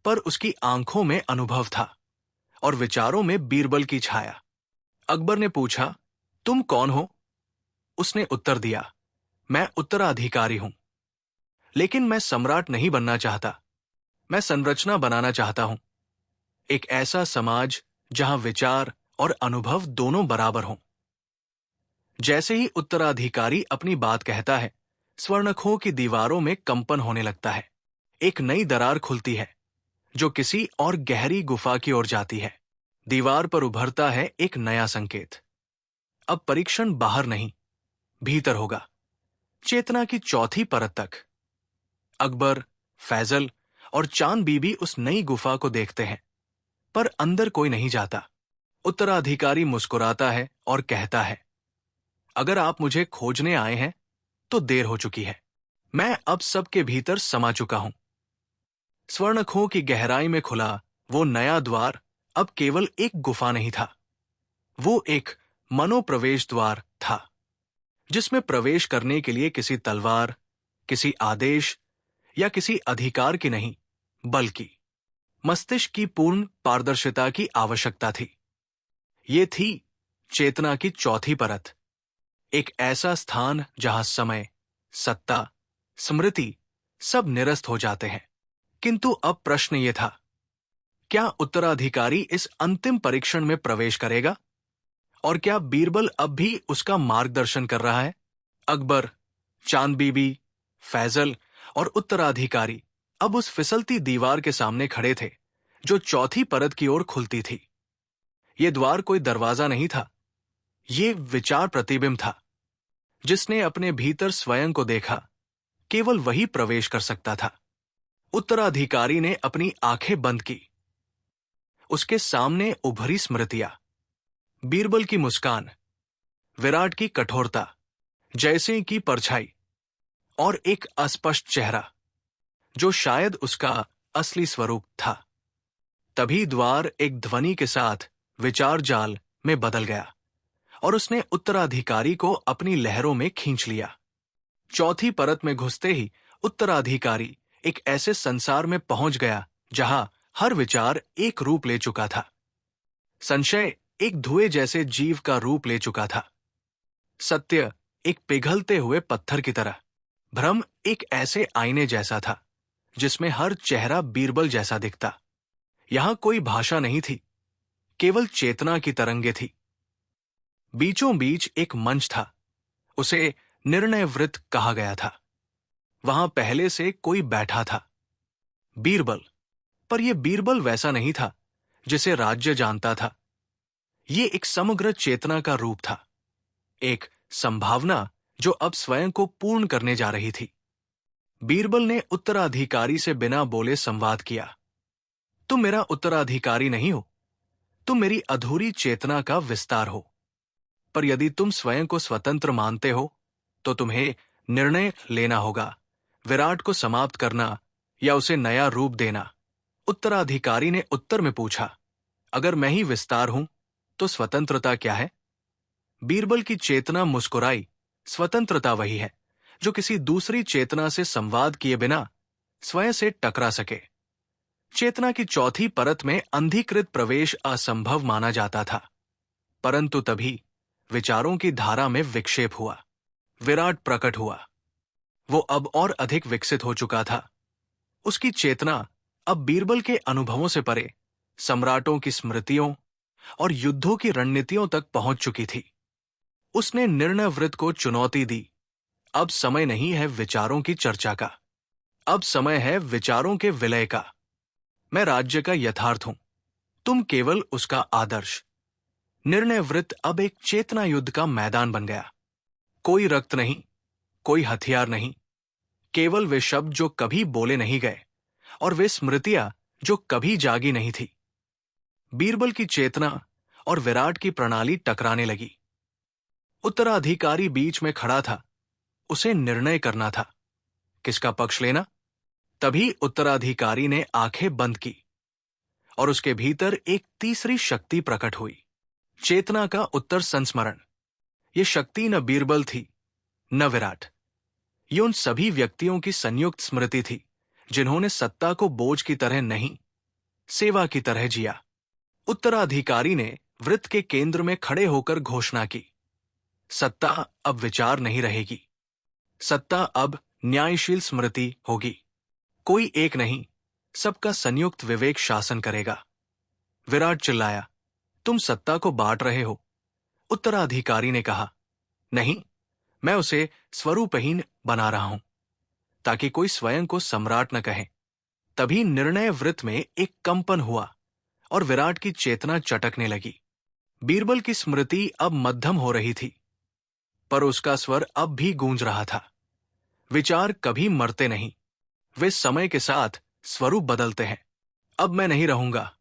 पर उसकी आंखों में अनुभव था और विचारों में बीरबल की छाया। अकबर ने पूछा, तुम कौन हो? उसने उत्तर दिया, मैं उत्तराधिकारी हूं। लेकिन मैं सम्राट नहीं बनना चाहता। मैं संरचना बनाना चाहता हूं। एक ऐसा समाज जहां विचार और अनुभव दोनों बराबर हों। जैसे ही उत्तराधिकारी अपनी बात कहता है, स्वर्णखोह की दीवारों में कंपन होने लगता है। एक नई दरार खुलती है, जो किसी और गहरी गुफा की ओर जाती है। दीवार पर उभरता है एक नया संकेत। अब परीक्षण बाहर नहीं, भीतर होगा, चेतना की चौथी परत तक। अकबर, फैजल और चांद बीबी उस नई गुफा को देखते हैं, पर अंदर कोई नहीं जाता। उत्तराधिकारी मुस्कुराता है और कहता है, अगर आप मुझे खोजने आए हैं तो देर हो चुकी है। मैं अब सबके भीतर समा चुका हूं। स्वर्णखोह की गहराई में खुला वो नया द्वार अब केवल एक गुफा नहीं था। वो एक मनोप्रवेश द्वार था, जिसमें प्रवेश करने के लिए किसी तलवार, किसी आदेश या किसी अधिकार की नहीं, बल्कि मस्तिष्क की पूर्ण पारदर्शिता की आवश्यकता थी। ये थी चेतना की चौथी परत। एक ऐसा स्थान जहां समय, सत्ता, स्मृति सब निरस्त हो जाते हैं। किंतु अब प्रश्न ये था, क्या उत्तराधिकारी इस अंतिम परीक्षण में प्रवेश करेगा? और क्या बीरबल अब भी उसका मार्गदर्शन कर रहा है? अकबर, चांद बीबी, फैजल और उत्तराधिकारी अब उस फिसलती दीवार के सामने खड़े थे, जो चौथी परत की ओर खुलती थी। ये द्वार कोई दरवाजा नहीं था, ये विचार प्रतिबिंब था। जिसने अपने भीतर स्वयं को देखा, केवल वही प्रवेश कर सकता था। उत्तराधिकारी ने अपनी आंखें बंद की। उसके सामने उभरी स्मृतियां, बीरबल की मुस्कान, विराट की कठोरता, जयसिंह की परछाई और एक अस्पष्ट चेहरा, जो शायद उसका असली स्वरूप था। तभी द्वार एक ध्वनि के साथ विचार जाल में बदल गया और उसने उत्तराधिकारी को अपनी लहरों में खींच लिया। चौथी परत में घुसते ही उत्तराधिकारी एक ऐसे संसार में पहुंच गया जहां हर विचार एक रूप ले चुका था। संशय एक धुएं जैसे जीव का रूप ले चुका था। सत्य एक पिघलते हुए पत्थर की तरह। भ्रम एक ऐसे आईने जैसा था जिसमें हर चेहरा बीरबल जैसा दिखता। यहां कोई भाषा नहीं थी, केवल चेतना की तरंगे थी। बीचों बीच एक मंच था, उसे निर्णय वृत्त कहा गया था। वहां पहले से कोई बैठा था, बीरबल। पर यह बीरबल वैसा नहीं था जिसे राज्य जानता था। ये एक समग्र चेतना का रूप था, एक संभावना जो अब स्वयं को पूर्ण करने जा रही थी। बीरबल ने उत्तराधिकारी से बिना बोले संवाद किया। तुम मेरा उत्तराधिकारी नहीं हो, तुम मेरी अधूरी चेतना का विस्तार हो। पर यदि तुम स्वयं को स्वतंत्र मानते हो, तो तुम्हें निर्णय लेना होगा, विराट को समाप्त करना या उसे नया रूप देना। उत्तराधिकारी ने उत्तर में पूछा, अगर मैं ही विस्तार हूं, तो स्वतंत्रता क्या है? बीरबल की चेतना मुस्कुराई। स्वतंत्रता वही है जो किसी दूसरी चेतना से संवाद किए बिना स्वयं से टकरा सके। चेतना की चौथी परत में अंधीकृत प्रवेश असंभव माना जाता था, परंतु तभी विचारों की धारा में विक्षेप हुआ। विराट प्रकट हुआ। वो अब और अधिक विकसित हो चुका था। उसकी चेतना अब बीरबल के अनुभवों से परे सम्राटों की स्मृतियों और युद्धों की रणनीतियों तक पहुंच चुकी थी। उसने निर्णय वृत्त को चुनौती दी। अब समय नहीं है विचारों की चर्चा का, अब समय है विचारों के विलय का। मैं राज्य का यथार्थ हूं, तुम केवल उसका आदर्श। निर्णय वृत्त अब एक चेतना युद्ध का मैदान बन गया। कोई रक्त नहीं, कोई हथियार नहीं, केवल वे शब्द जो कभी बोले नहीं गए और वे स्मृतियां जो कभी जागी नहीं थी। बीरबल की चेतना और विराट की प्रणाली टकराने लगी। उत्तराधिकारी बीच में खड़ा था, उसे निर्णय करना था किसका पक्ष लेना। तभी उत्तराधिकारी ने आंखें बंद की और उसके भीतर एक तीसरी शक्ति प्रकट हुई, चेतना का उत्तर संस्मरण। ये शक्ति न बीरबल थी न विराट, ये उन सभी व्यक्तियों की संयुक्त स्मृति थी जिन्होंने सत्ता को बोझ की तरह नहीं, सेवा की तरह जिया। उत्तराधिकारी ने वृत्त के केंद्र में खड़े होकर घोषणा की, सत्ता अब विचार नहीं रहेगी, सत्ता अब न्यायशील स्मृति होगी। कोई एक नहीं, सबका संयुक्त विवेक शासन करेगा। विराट चिल्लाया, तुम सत्ता को बांट रहे हो। उत्तराधिकारी ने कहा, नहीं, मैं उसे स्वरूपहीन बना रहा हूं ताकि कोई स्वयं को सम्राट न कहे। तभी निर्णय वृत्त में एक कंपन हुआ और विराट की चेतना चटकने लगी। बीरबल की स्मृति अब मध्यम हो रही थी, पर उसका स्वर अब भी गूंज रहा था। विचार कभी मरते नहीं, वे समय के साथ स्वरूप बदलते हैं। अब मैं नहीं रहूंगा,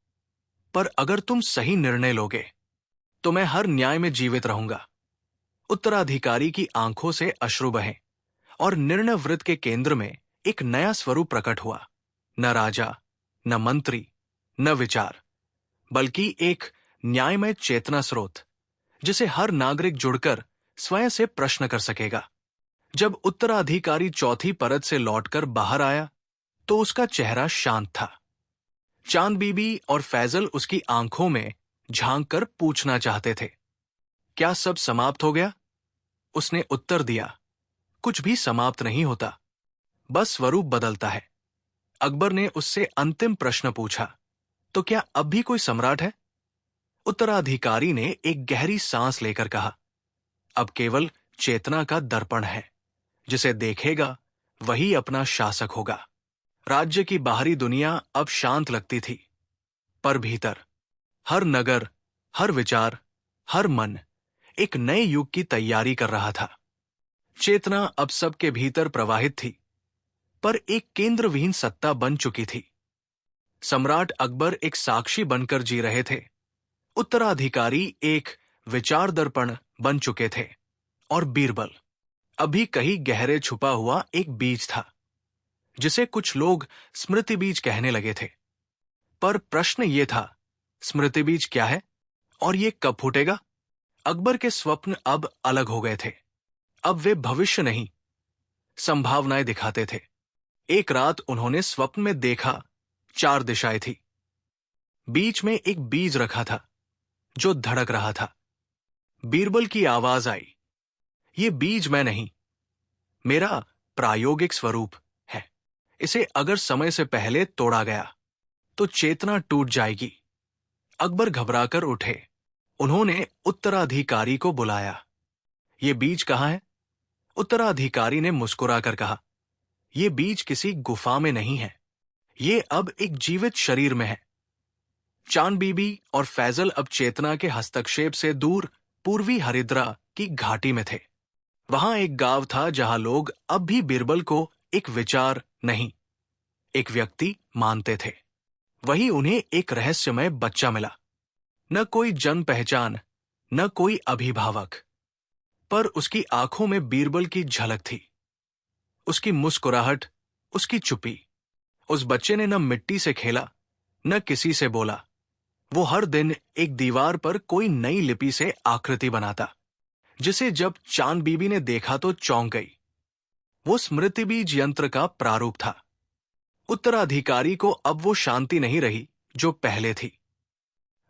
पर अगर तुम सही निर्णय लोगे तो मैं हर न्याय में जीवित रहूंगा। उत्तराधिकारी की आंखों से अश्रु बहे और निर्णय वृत्त के केंद्र में एक नया स्वरूप प्रकट हुआ। न राजा, न मंत्री, न विचार, बल्कि एक न्यायमय चेतना स्रोत जिसे हर नागरिक जुड़कर स्वयं से प्रश्न कर सकेगा। जब उत्तराधिकारी चौथी परत से लौटकर बाहर आया तो उसका चेहरा शांत था। चांद बीबी और फैजल उसकी आंखों में झांक कर पूछना चाहते थे, क्या सब समाप्त हो गया? उसने उत्तर दिया, कुछ भी समाप्त नहीं होता, बस स्वरूप बदलता है। अकबर ने उससे अंतिम प्रश्न पूछा, तो क्या अब भी कोई सम्राट है? उत्तराधिकारी ने एक गहरी सांस लेकर कहा, अब केवल चेतना का दर्पण है, जिसे देखेगा वही अपना शासक होगा। राज्य की बाहरी दुनिया अब शांत लगती थी, पर भीतर हर नगर, हर विचार, हर मन एक नए युग की तैयारी कर रहा था। चेतना अब सबके भीतर प्रवाहित थी, पर एक केंद्रविहीन सत्ता बन चुकी थी। सम्राट अकबर एक साक्षी बनकर जी रहे थे, उत्तराधिकारी एक विचार दर्पण बन चुके थे, और बीरबल अभी कहीं गहरे छुपा हुआ एक बीज था, जिसे कुछ लोग स्मृति बीज कहने लगे थे। पर प्रश्न ये था, स्मृति बीज क्या है और ये कब फूटेगा? अकबर के स्वप्न अब अलग हो गए थे। अब वे भविष्य नहीं, संभावनाएं दिखाते थे। एक रात उन्होंने स्वप्न में देखा 4 दिशाएं थी। बीच में एक बीज रखा था जो धड़क रहा था। बीरबल की आवाज आई, ये बीज मैं नहीं, मेरा प्रायोगिक स्वरूप है। इसे अगर समय से पहले तोड़ा गया तो चेतना टूट जाएगी। अकबर घबराकर उठे। उन्होंने उत्तराधिकारी को बुलाया। ये बीज कहाँ है? उत्तराधिकारी ने मुस्कुराकर कहा, ये बीज किसी गुफा में नहीं है, ये अब एक जीवित शरीर में है। चांद बीबी और फैजल अब चेतना के हस्तक्षेप से दूर पूर्वी हरिद्रा की घाटी में थे। वहां एक गांव था जहां लोग अब भी बीरबल को एक विचार नहीं, एक व्यक्ति मानते थे। वही उन्हें एक रहस्यमय बच्चा मिला। न कोई जन पहचान, न कोई अभिभावक, पर उसकी आंखों में बीरबल की झलक थी। उसकी मुस्कुराहट, उसकी चुप्पी। उस बच्चे ने न मिट्टी से खेला, न किसी से बोला। वो हर दिन एक दीवार पर कोई नई लिपि से आकृति बनाता, जिसे जब चांद बीबी ने देखा तो चौंक गई। वो स्मृति बीज यंत्र का प्रारूप था। उत्तराधिकारी को अब वो शांति नहीं रही जो पहले थी।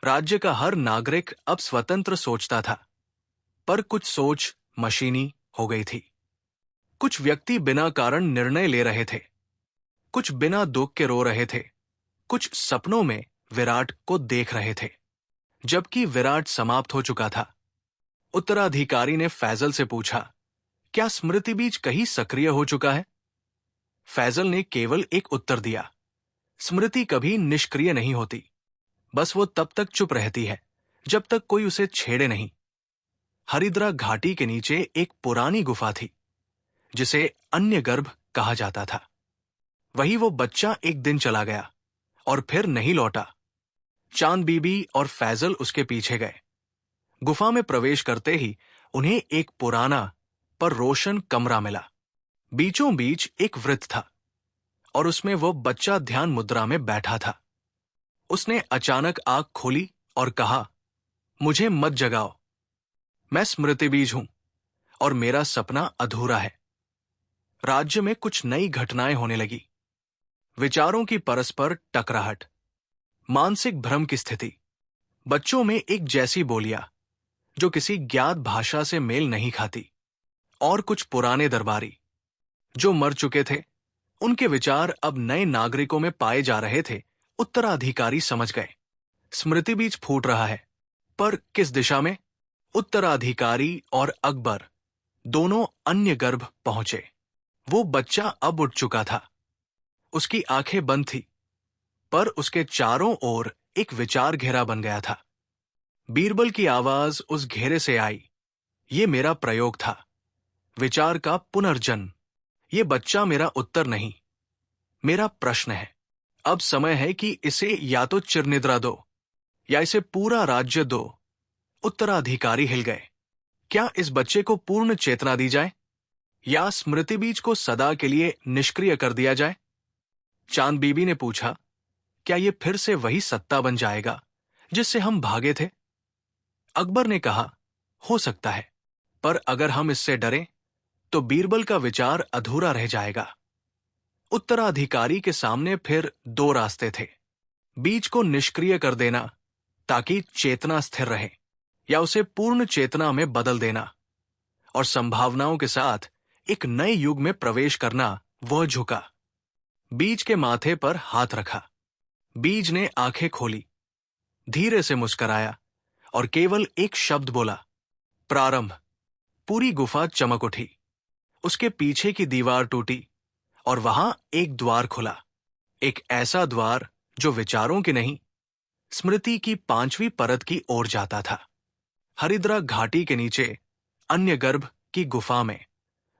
राज्य का हर नागरिक अब स्वतंत्र सोचता था, पर कुछ सोच मशीनी हो गई थी। कुछ व्यक्ति बिना कारण निर्णय ले रहे थे, कुछ बिना दुख के रो रहे थे, कुछ सपनों में विराट को देख रहे थे, जबकि विराट समाप्त हो चुका था। उत्तराधिकारी ने फैजल से पूछा, क्या स्मृति बीज कहीं सक्रिय हो चुका है? फैजल ने केवल एक उत्तर दिया, स्मृति कभी निष्क्रिय नहीं होती, बस वो तब तक चुप रहती है जब तक कोई उसे छेड़े नहीं। हरिद्रा घाटी के नीचे एक पुरानी गुफा थी जिसे अन्य गर्भ कहा जाता था। वही वो बच्चा एक दिन चला गया और फिर नहीं लौटा। चांद बीबी और फैजल उसके पीछे गए। गुफा में प्रवेश करते ही उन्हें एक पुराना पर रोशन कमरा मिला। बीचों बीच एक वृत्त था और उसमें वो बच्चा ध्यान मुद्रा में बैठा था। उसने अचानक आंख खोली और कहा, मुझे मत जगाओ, मैं स्मृति बीज हूं और मेरा सपना अधूरा है। राज्य में कुछ नई घटनाएं होने लगी। विचारों की परस्पर टकराहट, मानसिक भ्रम की स्थिति, बच्चों में एक जैसी बोलियां जो किसी ज्ञात भाषा से मेल नहीं खाती, और कुछ पुराने दरबारी जो मर चुके थे, उनके विचार अब नए नागरिकों में पाए जा रहे थे। उत्तराधिकारी समझ गए, स्मृति बीज फूट रहा है, पर किस दिशा में? उत्तराधिकारी और अकबर दोनों अन्य गर्भ पहुंचे। वो बच्चा अब उठ चुका था। उसकी आंखें बंद थी, पर उसके चारों ओर एक विचार घेरा बन गया था। बीरबल की आवाज उस घेरे से आई, ये मेरा प्रयोग था, विचार का पुनर्जन्म। ये बच्चा मेरा उत्तर नहीं, मेरा प्रश्न है। अब समय है कि इसे या तो चिरनिद्रा दो या इसे पूरा राज्य दो। उत्तराधिकारी हिल गए। क्या इस बच्चे को पूर्ण चेतना दी जाए या स्मृति बीज को सदा के लिए निष्क्रिय कर दिया जाए? चांद बीबी ने पूछा, क्या ये फिर से वही सत्ता बन जाएगा जिससे हम भागे थे? अकबर ने कहा, हो सकता है, पर अगर हम इससे डरें तो बीरबल का विचार अधूरा रह जाएगा। उत्तराधिकारी के सामने फिर दो रास्ते थे, बीज को निष्क्रिय कर देना ताकि चेतना स्थिर रहे, या उसे पूर्ण चेतना में बदल देना और संभावनाओं के साथ एक नए युग में प्रवेश करना। वह झुका, बीज के माथे पर हाथ रखा। बीज ने आंखें खोली, धीरे से मुस्कराया और केवल एक शब्द बोला, प्रारंभ। पूरी गुफा चमक उठी। उसके पीछे की दीवार टूटी और वहां एक द्वार खुला, एक ऐसा द्वार जो विचारों की नहीं, स्मृति की 5वीं परत की ओर जाता था। हरिद्रा घाटी के नीचे अन्य गर्भ की गुफा में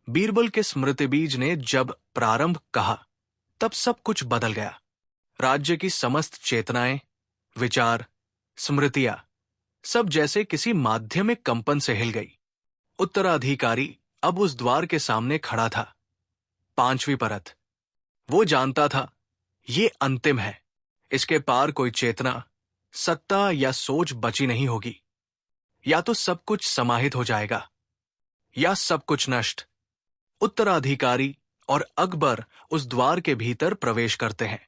बीरबल के स्मृति बीज ने जब प्रारंभ कहा, तब सब कुछ बदल गया। राज्य की समस्त चेतनाएं, विचार, स्मृतियां सब जैसे किसी माध्यमिक कंपन से हिल गई। उत्तराधिकारी अब उस द्वार के सामने खड़ा था। 5वीं परत। वो जानता था, ये अंतिम है। इसके पार कोई चेतना, सत्ता या सोच बची नहीं होगी। या तो सब कुछ समाहित हो जाएगा या सब कुछ नष्ट। उत्तराधिकारी और अकबर उस द्वार के भीतर प्रवेश करते हैं।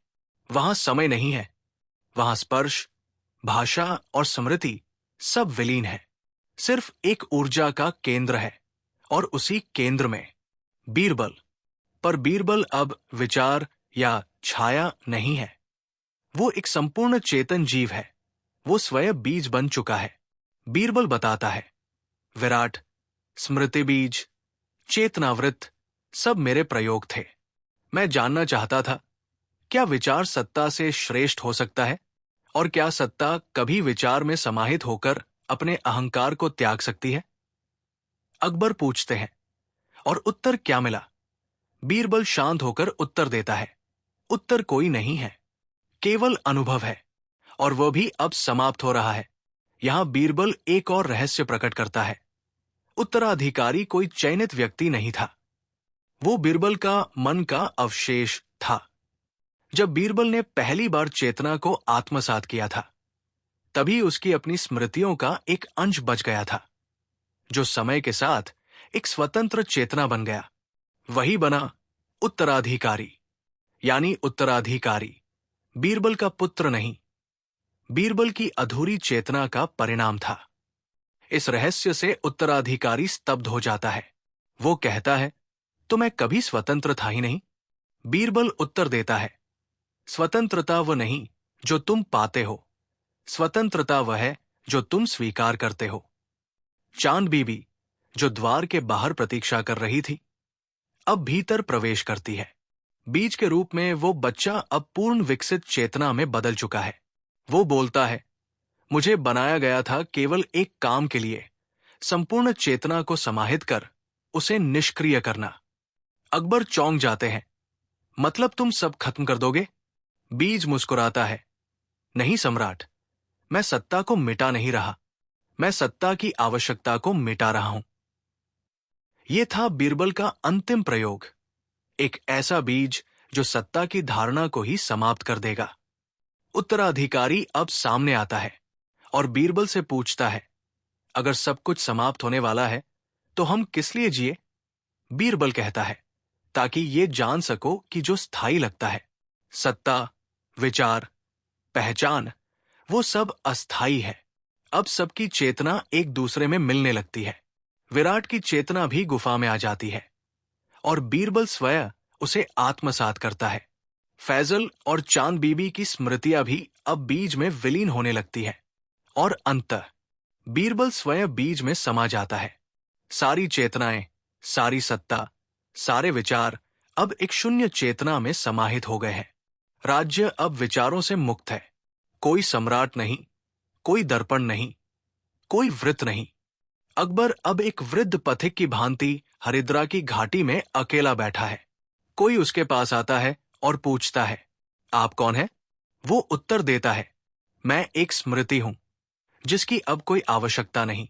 वहां समय नहीं है, वहां स्पर्श, भाषा और स्मृति सब विलीन है। सिर्फ एक ऊर्जा का केंद्र है और उसी केंद्र में बीरबल। पर बीरबल अब विचार या छाया नहीं है, वो एक संपूर्ण चेतन जीव है। वो स्वयं बीज बन चुका है। बीरबल बताता है, विराट, स्मृति बीज, चेतनावृत्त सब मेरे प्रयोग थे। मैं जानना चाहता था, क्या विचार सत्ता से श्रेष्ठ हो सकता है? और क्या सत्ता कभी विचार में समाहित होकर अपने अहंकार को त्याग सकती है? अकबर पूछते हैं, और उत्तर क्या मिला? बीरबल शांत होकर उत्तर देता है, उत्तर कोई नहीं है, केवल अनुभव है, और वह भी अब समाप्त हो रहा है। यहां बीरबल एक और रहस्य प्रकट करता है। उत्तराधिकारी कोई चयनित व्यक्ति नहीं था, वो बीरबल का मन का अवशेष था। जब बीरबल ने पहली बार चेतना को आत्मसात किया था, तभी उसकी अपनी स्मृतियों का एक अंश बच गया था, जो समय के साथ एक स्वतंत्र चेतना बन गया। वही बना उत्तराधिकारी। यानी उत्तराधिकारी बीरबल का पुत्र नहीं, बीरबल की अधूरी चेतना का परिणाम था। इस रहस्य से उत्तराधिकारी स्तब्ध हो जाता है। वो कहता है, तो मैं कभी स्वतंत्र था ही नहीं। बीरबल उत्तर देता है, स्वतंत्रता वह नहीं जो तुम पाते हो, स्वतंत्रता वह है जो तुम स्वीकार करते हो। चांद बीबी, जो द्वार के बाहर प्रतीक्षा कर रही थी, अब भीतर प्रवेश करती है। बीज के रूप में वो बच्चा अब पूर्ण विकसित चेतना में बदल चुका है। वो बोलता है, मुझे बनाया गया था केवल एक काम के लिए, संपूर्ण चेतना को समाहित कर उसे निष्क्रिय करना। अकबर चौंक जाते हैं। मतलब तुम सब खत्म कर दोगे? बीज मुस्कुराता है, नहीं सम्राट, मैं सत्ता को मिटा नहीं रहा, मैं सत्ता की आवश्यकता को मिटा रहा हूं। यह था बीरबल का अंतिम प्रयोग, एक ऐसा बीज जो सत्ता की धारणा को ही समाप्त कर देगा। उत्तराधिकारी अब सामने आता है और बीरबल से पूछता है, अगर सब कुछ समाप्त होने वाला है तो हम किस लिए जिए? बीरबल कहता है, ताकि ये जान सको कि जो स्थायी लगता है, सत्ता, विचार, पहचान, वो सब अस्थाई है। अब सबकी चेतना एक दूसरे में मिलने लगती है। विराट की चेतना भी गुफा में आ जाती है और बीरबल स्वयं उसे आत्मसात करता है। फैजल और चांद बीबी की स्मृतियां भी अब बीज में विलीन होने लगती है और अंततः बीरबल स्वयं बीज में समा जाता है। सारी चेतनाएं, सारी सत्ता, सारे विचार अब एक शून्य चेतना में समाहित हो गए हैं। राज्य अब विचारों से मुक्त है। कोई सम्राट नहीं, कोई दर्पण नहीं, कोई वृत्त नहीं। अकबर अब एक वृद्ध पथिक की भांति हरिद्रा की घाटी में अकेला बैठा है। कोई उसके पास आता है और पूछता है, आप कौन है? वो उत्तर देता है, मैं एक स्मृति हूं, जिसकी अब कोई आवश्यकता नहीं।